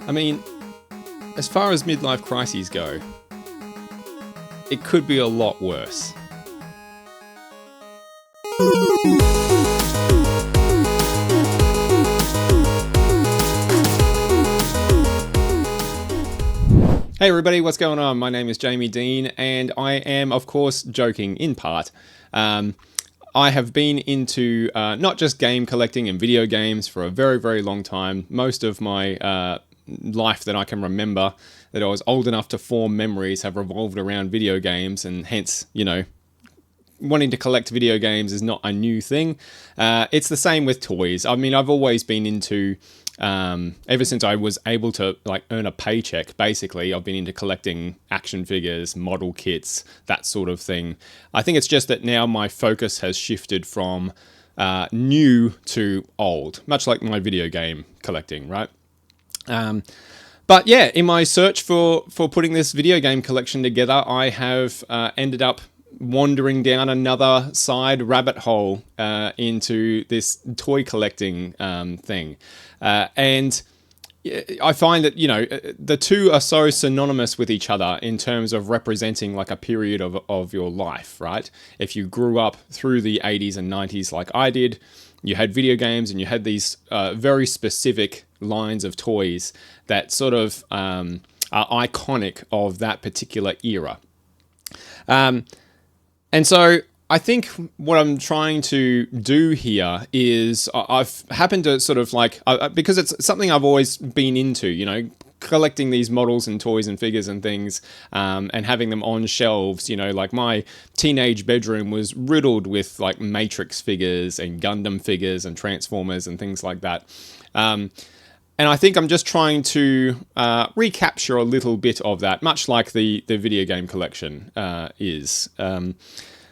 I mean, as far as midlife crises go, it could be a lot worse. Hey everybody, what's going on? My name is Jamie Dean, and I am, of course, joking in part. I have been into not just game collecting and video games for a very, very long time. Most of my life that I can remember, that I was old enough to form memories, have revolved around video games, and hence, wanting to collect video games is not a new thing. It's the same with toys. I mean, I've always been into, ever since I was able to earn a paycheck, basically, I've been into collecting action figures, model kits, that sort of thing. I think it's just that now my focus has shifted from new to old, much like my video game collecting, right? But yeah, in my search for putting this video game collection together, I have ended up wandering down another side rabbit hole into this toy collecting thing. And I find that, the two are so synonymous with each other in terms of representing like a period of your life, right? If you grew up through the 80s and 90s like I did, you had video games and you had these very specific lines of toys that sort of are iconic of that particular era. And so I think what I'm trying to do here is I've happened to sort of because it's something I've always been into, collecting these models and toys and figures and things, and having them on shelves. Like my teenage bedroom was riddled with like Matrix figures and Gundam figures and Transformers and things like that. And I think I'm just trying to recapture a little bit of that, much like the video game collection is.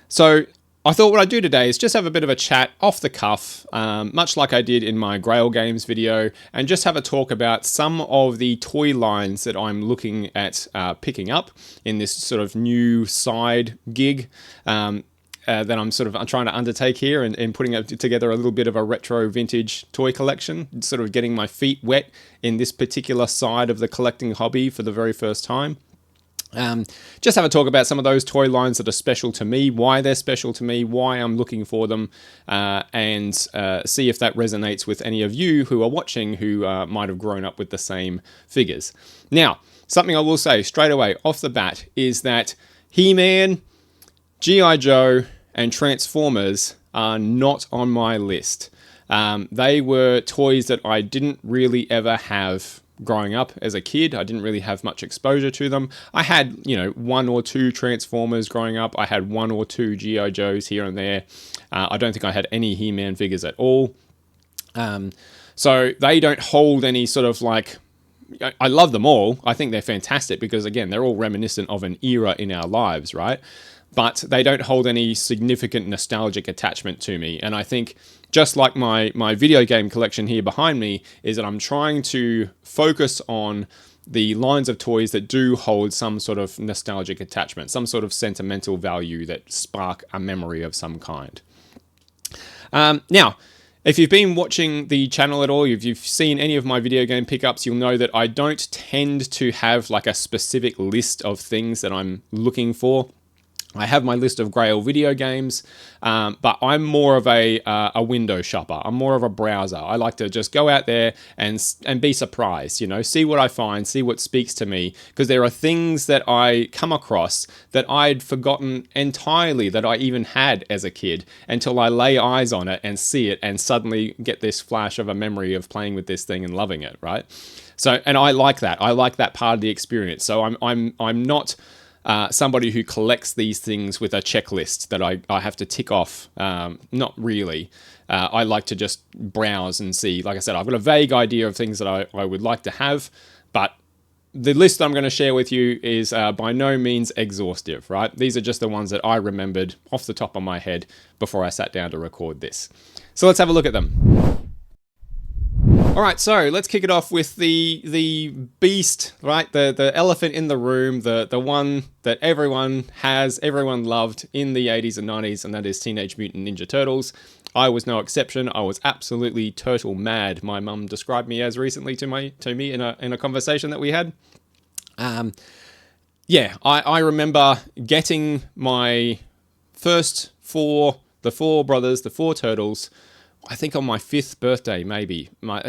So I thought what I'd do today is just have a bit of a chat off the cuff, much like I did in my Grail Games video, and just have a talk about some of the toy lines that I'm looking at picking up in this sort of new side gig that I'm trying to undertake here and putting together a little bit of a retro vintage toy collection, sort of getting my feet wet in this particular side of the collecting hobby for the very first time. Just have a talk about some of those toy lines that are special to me, why they're special to me, why I'm looking for them, and see if that resonates with any of you who are watching who might have grown up with the same figures. Now, something I will say straight away off the bat is that He-Man, G.I. Joe, and Transformers are not on my list. They were toys that I didn't really ever have growing up as a kid. I didn't really have much exposure to them. I had, one or two Transformers growing up. I had one or two G.I. Joes here and there. I don't think I had any He-Man figures at all. So they don't hold any sort of I love them all. I think they're fantastic because, again, they're all reminiscent of an era in our lives, right? But they don't hold any significant nostalgic attachment to me. And I think just like my video game collection here behind me is that I'm trying to focus on the lines of toys that do hold some sort of nostalgic attachment, some sort of sentimental value that spark a memory of some kind. Now, if you've been watching the channel at all, if you've seen any of my video game pickups, you'll know that I don't tend to have like a specific list of things that I'm looking for. I have my list of Grail video games, but I'm more of a window shopper. I'm more of a browser. I like to just go out there and be surprised, see what I find, see what speaks to me, because there are things that I come across that I'd forgotten entirely that I even had as a kid until I lay eyes on it and see it and suddenly get this flash of a memory of playing with this thing and loving it, right? So, and I like that. I like that part of the experience. So I'm not somebody who collects these things with a checklist that I have to tick off. Not really. I like to just browse and see. Like I said, I've got a vague idea of things that I would like to have, but the list I'm going to share with you is by no means exhaustive, right? These are just the ones that I remembered off the top of my head before I sat down to record this. So let's have a look at them. All right, so let's kick it off with the beast, right? The elephant in the room, the one that everyone loved in the 80s and 90s, and that is Teenage Mutant Ninja Turtles. I was no exception. I was absolutely turtle mad. My mum described me as recently to me in a conversation that we had. I remember getting my first the four brothers, the four turtles, I think on my 5th birthday, maybe. My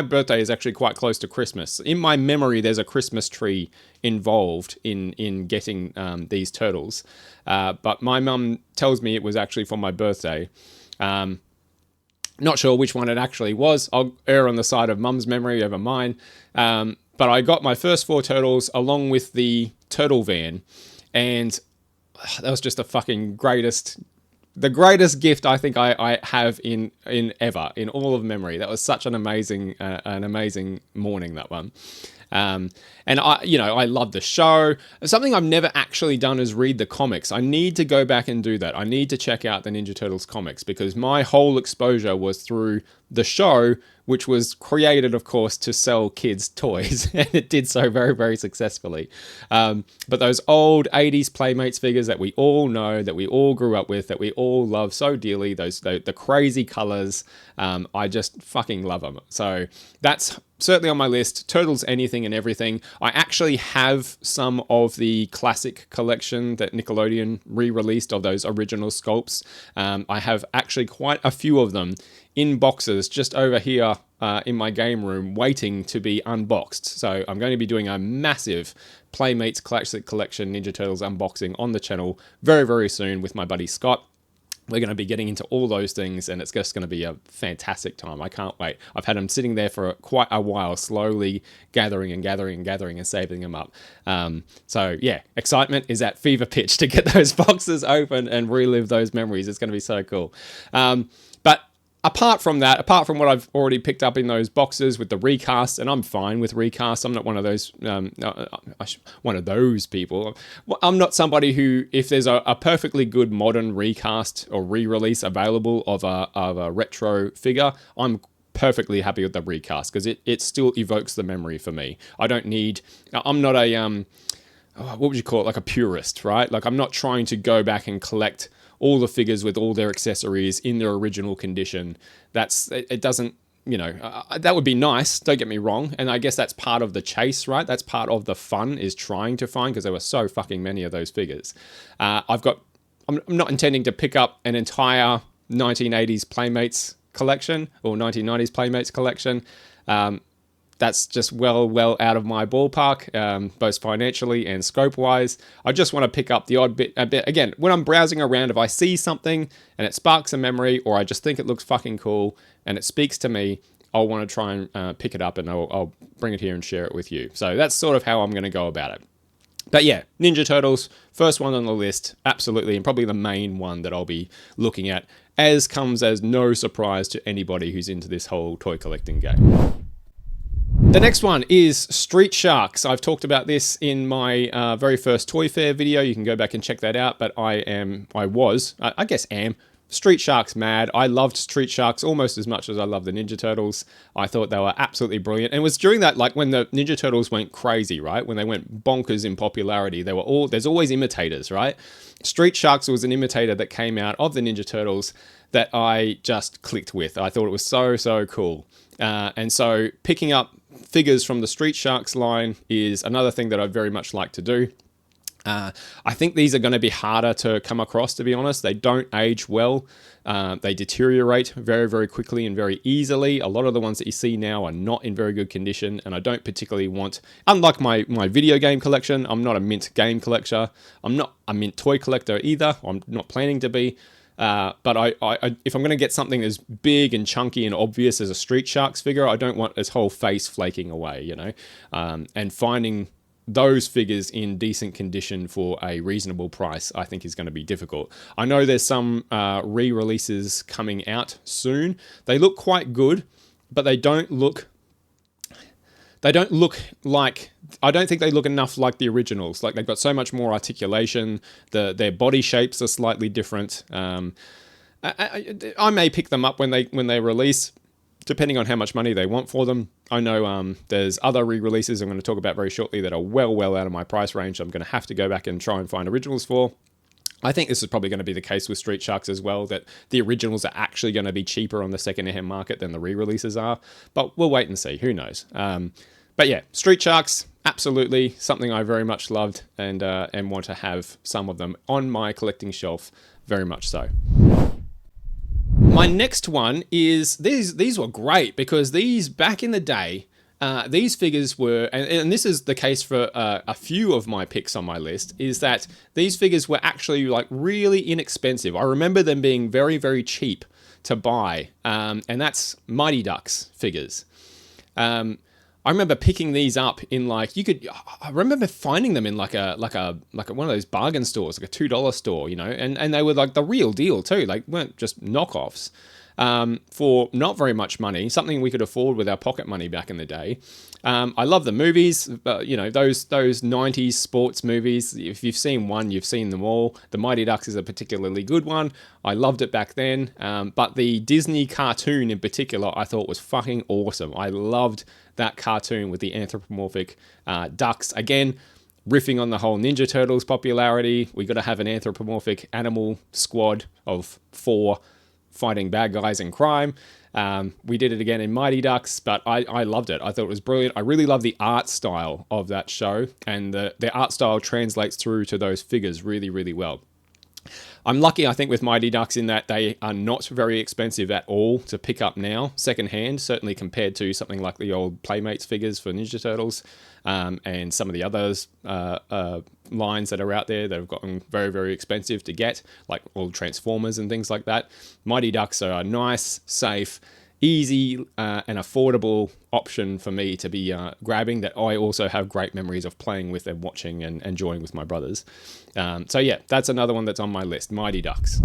birthday is actually quite close to Christmas. In my memory, there's a Christmas tree involved in getting these turtles. But my mum tells me it was actually for my birthday. Not sure which one it actually was. I'll err on the side of mum's memory over mine. But I got my first 4 turtles along with the turtle van. And that was just the greatest gift I think I have in all of memory. That was such an amazing morning, that one. And I love the show. Something I've never actually done is read the comics. I need to go back and do that. I need to check out the Ninja Turtles comics because my whole exposure was through the show, which was created, of course, to sell kids toys. And it did so very, very successfully. But those old 80s Playmates figures that we all know, that we all grew up with, that we all love so dearly, the crazy colors, I just fucking love them. So that's certainly on my list. Turtles, anything and everything. I actually have some of the classic collection that Nickelodeon re-released of those original sculpts. I have actually quite a few of them in boxes just over here in my game room waiting to be unboxed. So I'm going to be doing a massive Playmates Classic Collection Ninja Turtles unboxing on the channel very, very soon with my buddy Scott. We're going to be getting into all those things, and it's just going to be a fantastic time. I can't wait. I've had them sitting there for quite a while, slowly gathering and saving them up. So yeah, excitement is at fever pitch to get those boxes open and relive those memories. It's going to be so cool. But apart from what I've already picked up in those boxes with the recast, and I'm fine with recasts. I'm not one of those people. I'm not somebody who, if there's a perfectly good modern recast or re-release available of a retro figure, I'm perfectly happy with the recast because it still evokes the memory for me. I'm not a what would you call it? Like a purist, right? Like I'm not trying to go back and collect all the figures with all their accessories in their original condition. It doesn't, that would be nice, don't get me wrong. And I guess that's part of the chase, right? That's part of the fun, is trying to find, because there were so fucking many of those figures. I'm not intending to pick up an entire 1980s Playmates collection or 1990s Playmates collection. That's just well out of my ballpark, both financially and scope-wise. I just want to pick up the odd bit. Again, when I'm browsing around, if I see something and it sparks a memory, or I just think it looks fucking cool and it speaks to me, I'll want to try and pick it up, and I'll bring it here and share it with you. So that's sort of how I'm going to go about it. But yeah, Ninja Turtles, first one on the list, absolutely, and probably the main one that I'll be looking at, as comes as no surprise to anybody who's into this whole toy collecting game. The next one is Street Sharks. I've talked about this in my very first Toy Fair video. You can go back and check that out. But I am Street Sharks mad. I loved Street Sharks almost as much as I love the Ninja Turtles. I thought they were absolutely brilliant. And it was during that, like when the Ninja Turtles went crazy, right? When they went bonkers in popularity, there's always imitators, right? Street Sharks was an imitator that came out of the Ninja Turtles that I just clicked with. I thought it was so cool. And so picking up figures from the Street Sharks line is another thing that I'd very much like to do. I think these are going to be harder to come across, to be honest. They don't age well. They deteriorate very, very quickly and very easily. A lot of the ones that you see now are not in very good condition, and I don't particularly want, unlike my video game collection, I'm not a mint game collector. I'm not a mint toy collector either. I'm not planning to be. But I if I'm going to get something as big and chunky and obvious as a Street Sharks figure, I don't want its whole face flaking away, and finding those figures in decent condition for a reasonable price, I think is going to be difficult. I know there's some re-releases coming out soon. They look quite good, but I don't think they look enough like the originals. Like, they've got so much more articulation. Their body shapes are slightly different. I may pick them up when they release, depending on how much money they want for them. I know there's other re-releases I'm going to talk about very shortly that are well out of my price range. I'm going to have to go back and try and find originals for. I think this is probably going to be the case with Street Sharks as well, that the originals are actually going to be cheaper on the second-hand market than the re-releases are. But we'll wait and see. Who knows? But yeah, Street Sharks, absolutely something I very much loved and want to have some of them on my collecting shelf, very much so. My next one is, these were great because these, back in the day, these figures were, and this is the case for a few of my picks on my list, is that these figures were actually like really inexpensive. I remember them being very, very cheap to buy, and that's Mighty Ducks figures. I remember picking these up in I remember finding them in like a one of those bargain stores, like a $2 store, you know, and they were like the real deal too. Like, weren't just knockoffs. For not very much money, something we could afford with our pocket money back in the day. I love the movies, but you know, those 90s sports movies, if you've seen one, you've seen them all. The Mighty Ducks is a particularly good one. I loved it back then. But the Disney cartoon in particular, I thought was fucking awesome. I loved that cartoon with the anthropomorphic ducks. Again, riffing on the whole Ninja Turtles popularity. We got to have an anthropomorphic animal squad of 4 fighting bad guys in crime. We did it again in Mighty Ducks, but I loved it. I thought it was brilliant. I really love the art style of that show, and the art style translates through to those figures really, really well. I'm lucky, I think, with Mighty Ducks in that they are not very expensive at all to pick up now, secondhand, certainly compared to something like the old Playmates figures for Ninja Turtles, and some of the others lines that are out there that have gotten very, very expensive to get, like all Transformers and things like that. Mighty Ducks are a nice, safe, easy and affordable option for me to be grabbing, that I also have great memories of playing with and watching and enjoying with my brothers. So yeah, that's another one that's on my list, Mighty Ducks.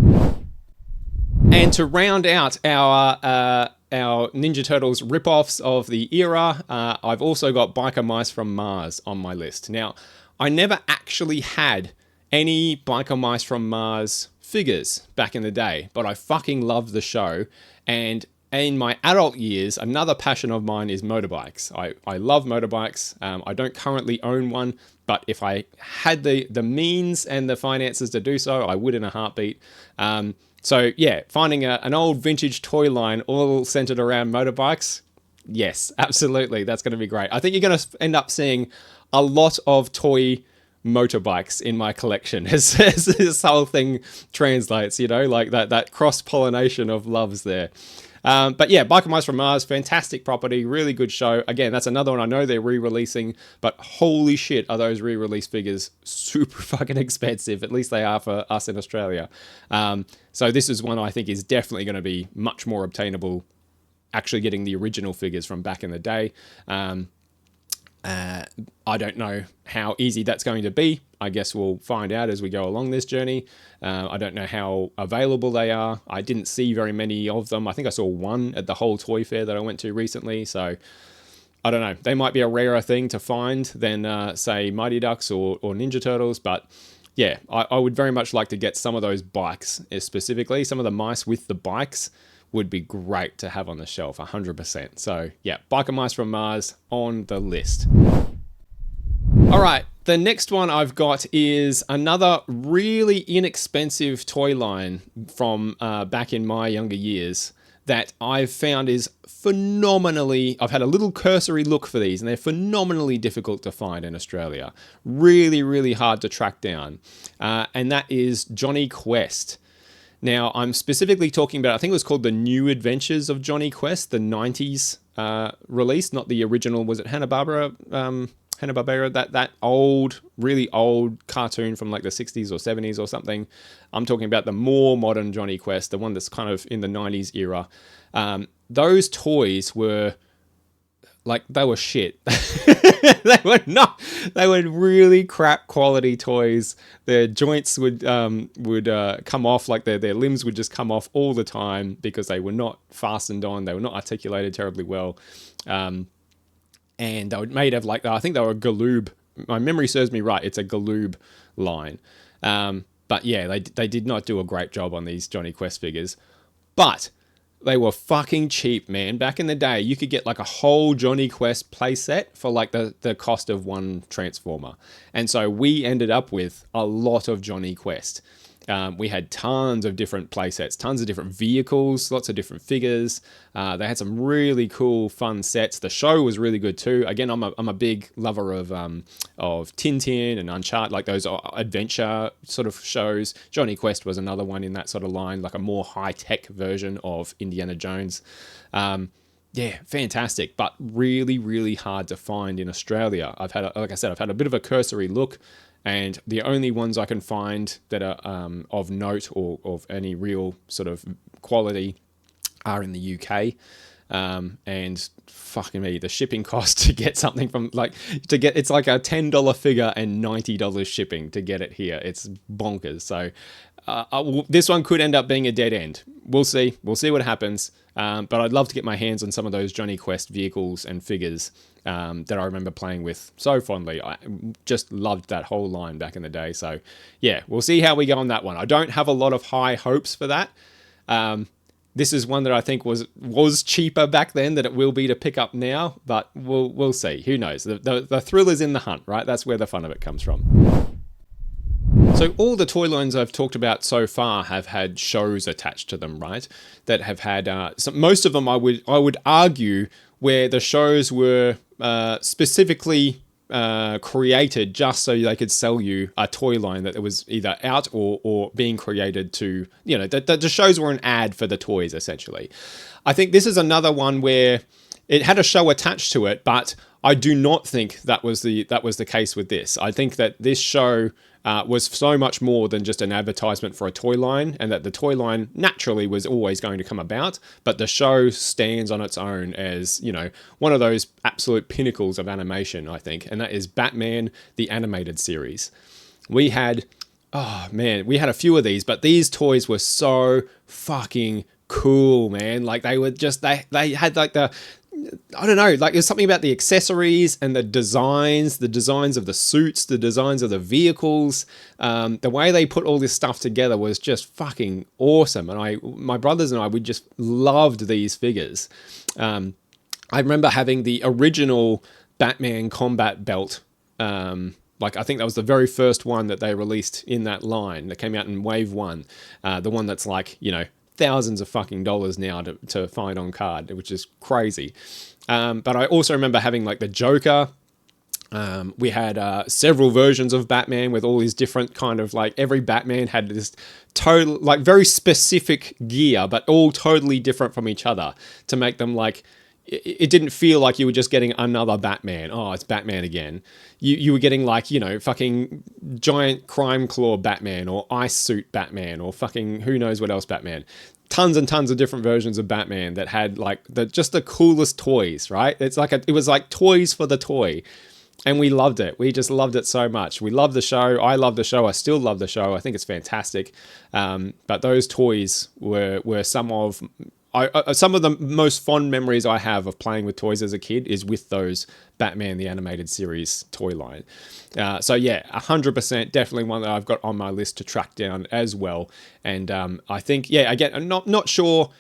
And to round out our Ninja Turtles rip-offs of the era, I've also got Biker Mice from Mars on my list. Now, I never actually had any Biker Mice from Mars figures back in the day, but I fucking loved the show. And in my adult years, another passion of mine is motorbikes. I love motorbikes. I don't currently own one, but if I had the means and the finances to do so, I would in a heartbeat. So yeah, finding an old vintage toy line all centered around motorbikes, yes, absolutely, that's going to be great. I think you're going to end up seeing a lot of toy motorbikes in my collection as this whole thing translates, you know, like that cross-pollination of loves there. But yeah, Biker Mice from Mars, fantastic property, really good show. Again, that's another one I know they're re-releasing, but holy shit, are those re-release figures super fucking expensive. At least they are for us in Australia. So this is one I think is definitely going to be much more obtainable, actually getting the original figures from back in the day. I don't know how easy that's going to be. I guess we'll find out as we go along this journey. I don't know how available they are. I didn't see very many of them. I think I saw one at the whole toy fair that I went to recently. So I don't know. They might be a rarer thing to find than, say, Mighty Ducks or Ninja Turtles. But yeah, I would very much like to get some of those bikes specifically. Some of the mice with the bikes would be great to have on the shelf, 100%. So yeah, Biker Mice from Mars on the list. All right, the next one I've got is another really inexpensive toy line from back in my younger years that I've found is phenomenally, I've had a little cursory look for these, and they're phenomenally difficult to find in Australia. Really, really hard to track down. And that is Johnny Quest. Now, I'm specifically talking about, I think it was called The New Adventures of Johnny Quest, the 90s release, not the original, was it Hanna-Barbera? Hanna-Barbera, that old, really old cartoon from like the 60s or 70s or something. I'm talking about the more modern Johnny Quest, the one that's kind of in the 90s era. Those toys were like, they were shit. They were really crap quality toys. Their joints would come off, like their limbs would just come off all the time because they were not fastened on. They were not articulated terribly well. And they were made of like, I think they were Galoob. My memory serves me right. It's a Galoob line. But yeah, they did not do a great job on these Johnny Quest figures. But they were fucking cheap, man. Back in the day, you could get like a whole Johnny Quest playset for like the cost of one Transformer. And so we ended up with a lot of Johnny Quest. We had tons of different playsets, tons of different vehicles, lots of different figures. They had some really cool, fun sets. The show was really good too. Again, I'm a big lover of Tintin and Uncharted, like those adventure sort of shows. Johnny Quest was another one in that sort of line, like a more high-tech version of Indiana Jones. Yeah, fantastic, but really, really hard to find in Australia. Like I said, I've had a bit of a cursory look, and the only ones I can find that are of note or of any real sort of quality are in the UK. And fucking me, the shipping cost to get something from it's like a $10 figure and $90 shipping to get it here. It's bonkers. So this one could end up being a dead end. We'll see what happens. But I'd love to get my hands on some of those Johnny Quest vehicles and figures that I remember playing with so fondly. I just loved that whole line back in the day. So yeah, we'll see how we go on that one. I don't have a lot of high hopes for that. This is one that I think was cheaper back then than it will be to pick up now, but we'll see. Who knows? The thrill is in the hunt, right? That's where the fun of it comes from. So all the toy lines I've talked about so far have had shows attached to them, right? That have had most of them I would argue where the shows were specifically created just so they could sell you a toy line that was either out or being created to, the shows were an ad for the toys essentially. I think this is another one where it had a show attached to it, but I do not think that was the case with this. I think that this show was so much more than just an advertisement for a toy line, and that the toy line naturally was always going to come about, but the show stands on its own as, one of those absolute pinnacles of animation, I think, and that is Batman, the animated series. We had a few of these, but these toys were so fucking cool, man. Like they were just, they had like I don't know, like there's something about the accessories and the designs of the suits, the designs of the vehicles, the way they put all this stuff together was just fucking awesome. And my brothers and I, we just loved these figures. I remember having the original Batman combat belt. I think that was the very first one that they released in that line that came out in Wave 1. The one that's like, thousands of fucking dollars now to find on card, which is crazy. But I also remember having like the Joker. We had several versions of Batman with all these different kind of like, every Batman had this total, like very specific gear, but all totally different from each other to make them like, it didn't feel like you were just getting another Batman. Oh, it's Batman again. You were getting like, fucking giant crime claw Batman or ice suit Batman or fucking who knows what else Batman. Tons and tons of different versions of Batman that had like just the coolest toys, right? It was like toys for the toy. And we loved it. We just loved it so much. We loved the show. I love the show. I still love the show. I think it's fantastic. But those toys were some of the most fond memories I have of playing with toys as a kid is with those Batman the Animated Series toy line. So yeah, 100% definitely one that I've got on my list to track down as well. And I think, yeah, again, I'm not sure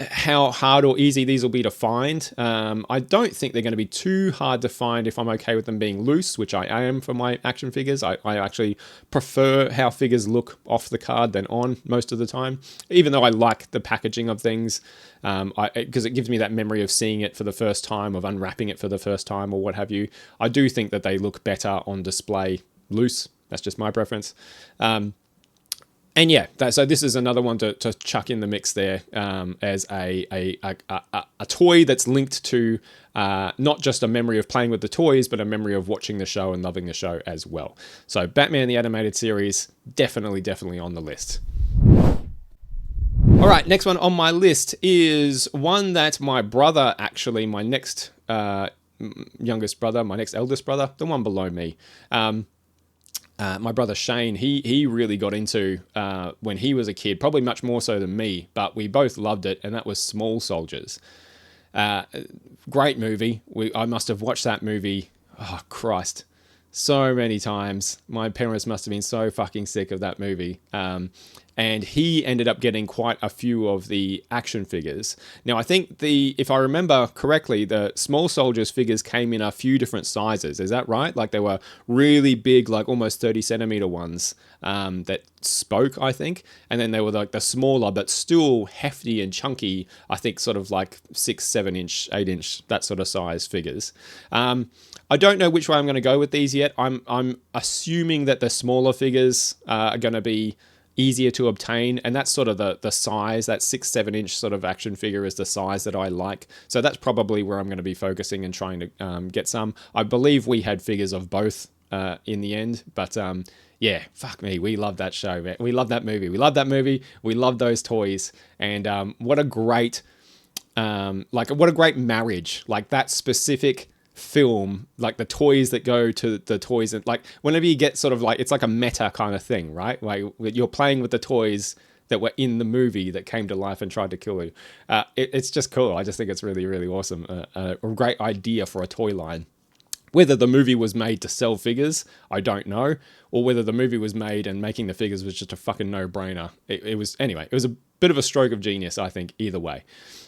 how hard or easy these will be to find. I don't think they're going to be too hard to find if I'm okay with them being loose, which I am for my action figures. I actually prefer how figures look off the card than on most of the time, even though I like the packaging of things, because it gives me that memory of seeing it for the first time, of unwrapping it for the first time or what have you. I do think that they look better on display loose. That's just my preference. And yeah, so this is another one to chuck in the mix there as a toy that's linked to not just a memory of playing with the toys, but a memory of watching the show and loving the show as well. So Batman the Animated Series, definitely on the list. All right, next one on my list is one that my brother, actually, my next youngest brother, my next eldest brother, the one below me, my brother Shane, he really got into when he was a kid, probably much more so than me, but we both loved it, and that was Small Soldiers. Great movie. I must have watched that movie, oh Christ, so many times. My parents must have been so fucking sick of that movie. And he ended up getting quite a few of the action figures. Now, I think if I remember correctly, the Small Soldiers figures came in a few different sizes. Is that right? Like they were really big, like almost 30 centimeter ones that spoke, I think. And then they were like the smaller, but still hefty and chunky, I think sort of like 6, 7 inch, 8 inch, that sort of size figures. I don't know which way I'm going to go with these yet. I'm assuming that the smaller figures are going to be easier to obtain, and that's sort of the size. That 6, 7 inch sort of action figure is the size that I like. So that's probably where I'm going to be focusing and trying to get some. I believe we had figures of both in the end, but yeah, fuck me, we love that show, man. We love that movie. We love that movie. We love those toys, and what a great what a great marriage. Like that specific film, like the toys that go to the toys, and like whenever you get sort of like, it's like a meta kind of thing, right? Like you're playing with the toys that were in the movie that came to life and tried to kill you. It's just cool. I just think it's really, really awesome. A great idea for a toy line. Whether the movie was made to sell figures, I don't know, or whether the movie was made and making the figures was just a fucking no-brainer. It was, anyway, it was a bit of a stroke of genius, I think, either way.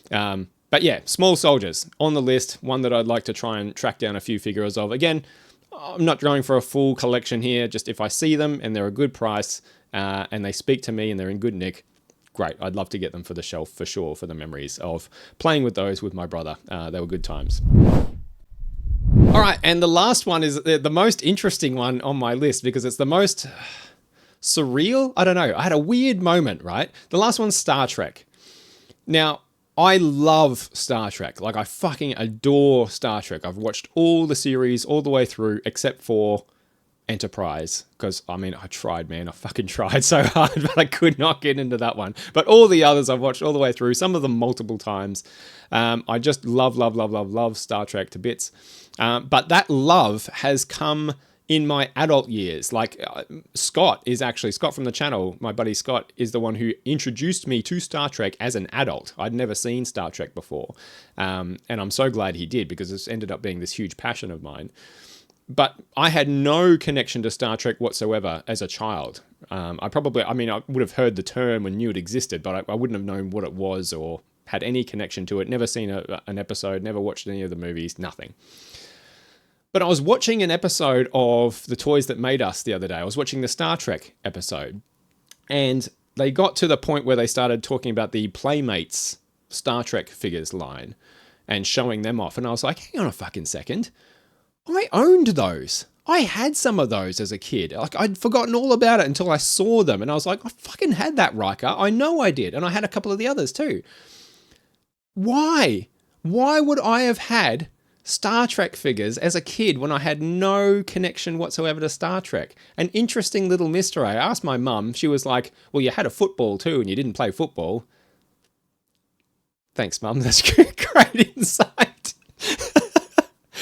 But yeah, Small Soldiers on the list, one that I'd like to try and track down a few figures of. Again, I'm not going for a full collection here, just if I see them and they're a good price and they speak to me and they're in good nick, great. I'd love to get them for the shelf for sure, for the memories of playing with those with my brother. They were good times. All right, and the last one is the most interesting one on my list because it's the most surreal. I don't know. I had a weird moment, right? The last one's Star Trek. Now, I love Star Trek. Like, I fucking adore Star Trek. I've watched all the series all the way through except for Enterprise. Because, I mean, I tried, man. I fucking tried so hard, but I could not get into that one. But all the others I've watched all the way through, some of them multiple times. I just love Star Trek to bits. But that love has come in my adult years. Like Scott from the channel, my buddy Scott, is the one who introduced me to Star Trek as an adult. I'd never seen Star Trek before. And I'm so glad he did because it's ended up being this huge passion of mine. But I had no connection to Star Trek whatsoever as a child. I would have heard the term and knew it existed, but I wouldn't have known what it was or had any connection to it. Never seen an episode, never watched any of the movies, nothing. But I was watching an episode of The Toys That Made Us the other day. I was watching the Star Trek episode. And they got to the point where they started talking about the Playmates Star Trek figures line and showing them off. And I was like, hang on a fucking second. I owned those. I had some of those as a kid. Like, I'd forgotten all about it until I saw them. And I was like, I fucking had that, Riker. I know I did. And I had a couple of the others too. Why? Why would I have had Star Trek figures as a kid when I had no connection whatsoever to Star Trek? An interesting little mystery. I asked my mum. She was like, well, you had a football too and you didn't play football. Thanks, Mum. That's great insight.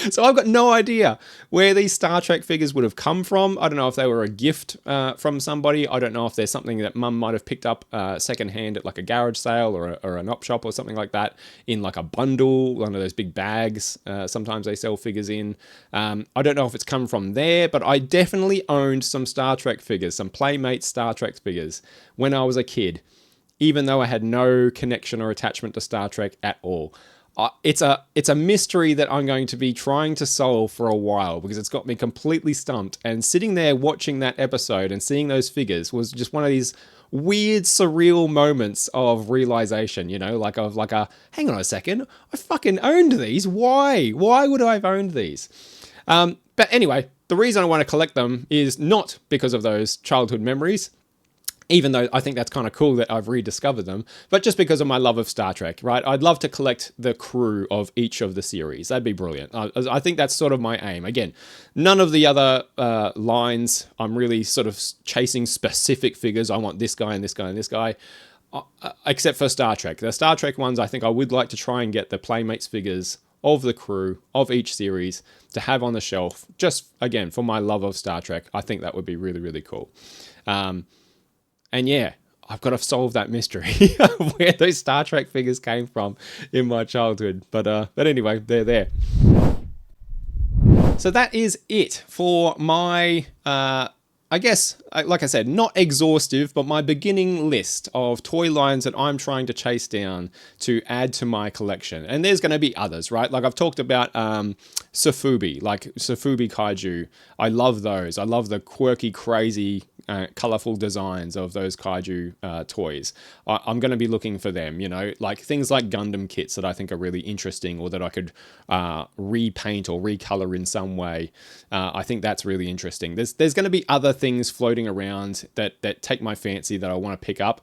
So I've got no idea where these Star Trek figures would have come from. I don't know if they were a gift from somebody. I don't know if there's something that Mum might have picked up secondhand at like a garage sale or an op shop or something like that in like a bundle, one of those big bags. Sometimes they sell figures in. I don't know if it's come from there, but I definitely owned some Star Trek figures, some Playmate Star Trek figures when I was a kid, even though I had no connection or attachment to Star Trek at all. It's a mystery that I'm going to be trying to solve for a while because it's got me completely stumped. And sitting there watching that episode and seeing those figures was just one of these weird, surreal moments of realization, you know, hang on a second, I fucking owned these. Why? Why would I have owned these? But anyway, the reason I want to collect them is not because of those childhood memories, even though I think that's kind of cool that I've rediscovered them, but just because of my love of Star Trek, right? I'd love to collect the crew of each of the series. That'd be brilliant. I think that's sort of my aim. Again, none of the other lines, I'm really sort of chasing specific figures. I want this guy and this guy and this guy, except for Star Trek. The Star Trek ones, I think I would like to try and get the Playmates figures of the crew of each series to have on the shelf, just, again, for my love of Star Trek. I think that would be really, really cool. And yeah, I've got to solve that mystery of where those Star Trek figures came from in my childhood. But anyway, they're there. So that is it for my, I guess, like I said, not exhaustive, but my beginning list of toy lines that I'm trying to chase down to add to my collection. And there's going to be others, right? Like I've talked about Sofubi, like Sofubi Kaiju. I love those. I love the quirky, crazy colorful designs of those kaiju toys. I'm going to be looking for them, you know, like things like Gundam kits that I think are really interesting, or that I could repaint or recolor in some way. I think that's really interesting. There's going to be other things floating around that take my fancy that I want to pick up.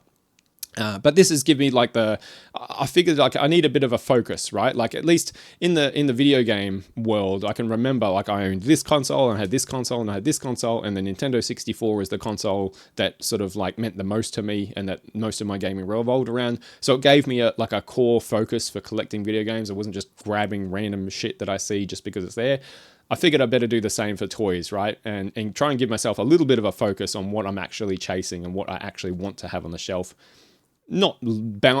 But this has given me like I figured like I need a bit of a focus, right? Like at least in the video game world, I can remember like I owned this console and I had this console and I had this console, and the Nintendo 64 is the console that sort of like meant the most to me and that most of my gaming revolved around. So it gave me a core focus for collecting video games. I wasn't just grabbing random shit that I see just because it's there. I figured I'd better do the same for toys, right? And try and give myself a little bit of a focus on what I'm actually chasing and what I actually want to have on the shelf. Not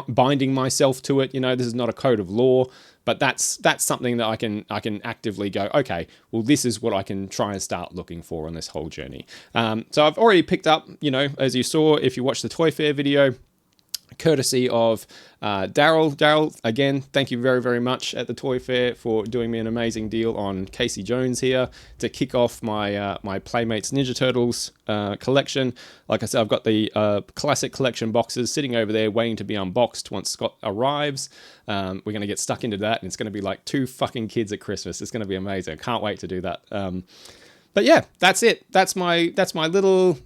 binding myself to it, you know, this is not a code of law, but that's something that I can actively go, okay, well, this is what I can try and start looking for on this whole journey. So I've already picked up, you know, as you saw, if you watched the Toy Fair video, courtesy of Daryl. Daryl, again, thank you very, very much at the Toy Fair for doing me an amazing deal on Casey Jones here to kick off my my Playmates Ninja Turtles collection. Like I said, I've got the classic collection boxes sitting over there waiting to be unboxed once Scott arrives. We're going to get stuck into that, and it's going to be like 2 fucking kids at Christmas. It's going to be amazing. I can't wait to do that. But yeah, that's it. That's my little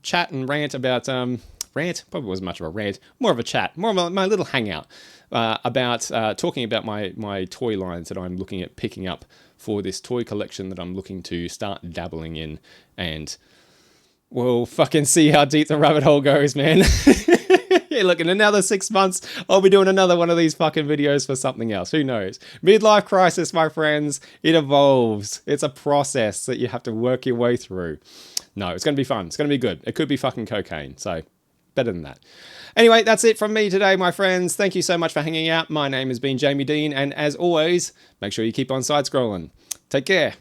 chat and rant about rant probably wasn't much of a rant, more of a chat, more of my little hangout about talking about my toy lines that I'm looking at picking up for this toy collection that I'm looking to start dabbling in, and we'll fucking see how deep the rabbit hole goes, man. Yeah, look, in another 6 months, I'll be doing another one of these fucking videos for something else. Who knows? Midlife crisis, my friends. It evolves. It's a process that you have to work your way through. No, it's going to be fun. It's going to be good. It could be fucking cocaine, so better than that. Anyway, that's it from me today, my friends. Thank you so much for hanging out. My name has been Jamie Dean, and as always, make sure you keep on side-scrolling. Take care.